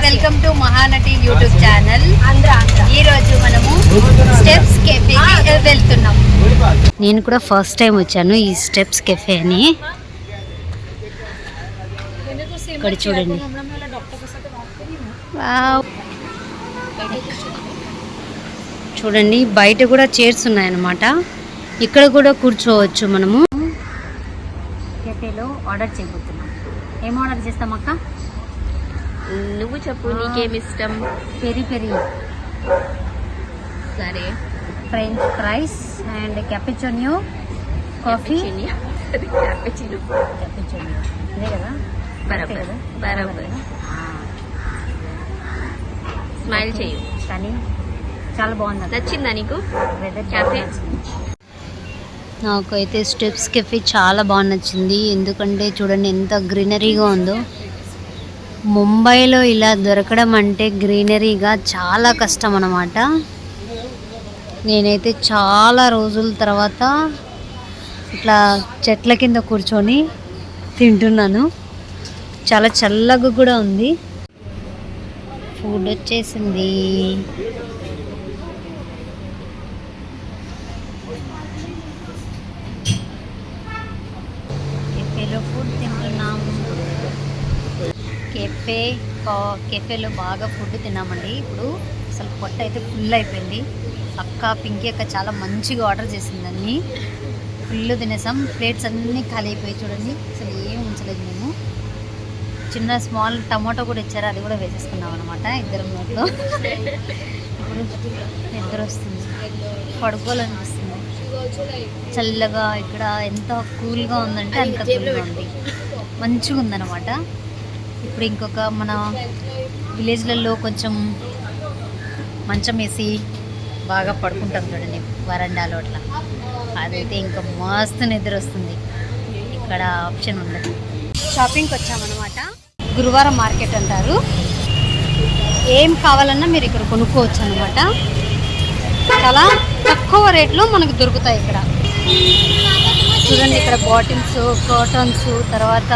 Welcome to Mahanati YouTube channel. ఈ రోజు మనము స్టెప్స్ కెఫేకి వెళ్తున్నాం. నేను కూడా ఫస్ట్ టైం వచ్చాను ఈ స్టెప్స్ కెఫే అని. ఇక్కడ చూడండి, చూడండి బయట కూడా చైర్స్ ఉన్నాయన్నమాట. ఇక్కడ కూడా కూర్చోవచ్చు మనము. కెఫేలో ఆర్డర్ చేయబోతున్నాం. ఏం ఆర్డర్ చేస్తాం అక్క? నువ్వు చెప్పు, నీకేమి ఇష్టం? పెరి పెరి, సరే, French fries and cappuccino coffee. Cappuccino ఇదే కదా, బరాబర్ బరాబర్. స్మైల్ చేయు. కానీ చాలా బాగుంది. నచ్చిందా నీకు వెదర్ క్యాఫే? నాకైతే స్టెప్స్ కెఫే చాలా బాగా నచ్చింది. ఎందుకంటే చూడండి ఎంత గ్రీనరీగా ఉందో. ముంబైలో ఇలా దొరకడం అంటే గ్రీనరీగా చాలా కష్టం అన్నమాట. నేనైతే చాలా రోజుల తర్వాత ఇట్లా చెట్ల కింద కూర్చొని తింటున్నాను. చాలా చల్లగా కూడా ఉంది. ఫుడ్ వచ్చేసింది. కెఫేలో ఫుడ్ తింటున్నాము. కెఫేలో బాగా ఫుడ్ తిన్నామండి. ఇప్పుడు అసలు పొట్ట అయితే ఫుల్ అయిపోయింది. పింకీ అక్క చాలా మంచిగా ఆర్డర్ చేసిందని ఫుల్ తినేసాం. ప్లేట్స్ అన్నీ ఖాళీ అయిపోయి చూడండి, అసలు ఏం ఉంచలేదు మేము. చిన్న స్మాల్ టమాటో కూడా ఇచ్చారు, అది కూడా వేసేసుకున్నాం అనమాట ఇద్దరు నోట్లో. ఇప్పుడు నిద్ర వస్తుంది, పడుకోవాలనిపిస్తుంది. చల్లగా ఇక్కడ ఎంత కూల్గా ఉందంటే అంత కూల్గా ఉంది, మంచిగా ఉందన్నమాట. ఇప్పుడు ఇంకొక మన విలేజ్లలో కొంచెం మంచం వేసి బాగా పడుకుంటాం చూడండి వరండాలో అట్లా, అదైతే ఇంకా మస్తు నిద్ర వస్తుంది. ఇక్కడ ఆప్షన్ ఉండదు. షాపింగ్కి వచ్చామన్నమాట. గురువారం మార్కెట్ అంటారు. ఏం కావాలన్నా మీరు ఇక్కడ కొనుక్కోవచ్చు అనమాట. చాలా తక్కువ రేట్లో మనకు దొరుకుతాయి ఇక్కడ. చూడండి ఇక్కడ బాటిల్స్, కాటన్స్, తర్వాత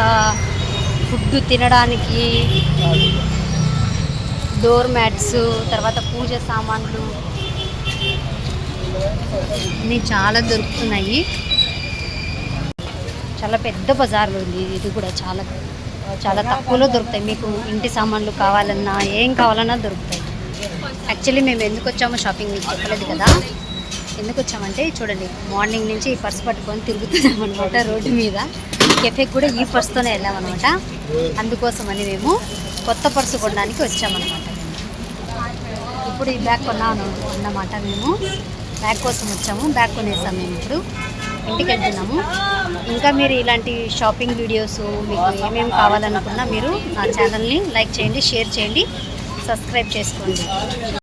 ఫుడ్ తినడానికి డోర్ మ్యాట్స్, తర్వాత పూజ సామాన్లు అన్నీ చాలా దొరుకుతున్నాయి. చాలా పెద్ద బజార్ ఉంది ఇది కూడా. చాలా చాలా తక్కువలో దొరుకుతాయి. మీకు ఇంటి సామాన్లు కావాలన్నా ఏం కావాలన్నా దొరుకుతాయి. యాక్చువల్లీ మేము ఎందుకు వచ్చామో షాపింగ్ మీకు చెప్పలేదు కదా. ఎందుకు వచ్చామంటే చూడండి, మార్నింగ్ నుంచి ఈ పర్స్ పట్టుకొని తిరుగుతున్నాం అనమాట రోడ్డు మీద. కెఫేకి కూడా ఈ పర్స్తోనే వెళ్ళామన్నమాట. అందుకోసమని మేము కొత్త పర్సు కొనడానికి వచ్చామన్నమాట. ఇప్పుడు ఈ బ్యాగ్ కొన్నాను అన్నమాట. మేము బ్యాగ్ కోసం వచ్చాము, బ్యాగ్ కొనేసాము. మేము ఇప్పుడు ఇంటికి వెళ్తున్నాము. ఇంకా మీరు ఇలాంటి షాపింగ్ వీడియోస్ మీకు ఏమేమి కావాలనుకున్నా మీరు నా ఛానల్ని లైక్ చేయండి, షేర్ చేయండి, సబ్స్క్రైబ్ చేసుకోండి.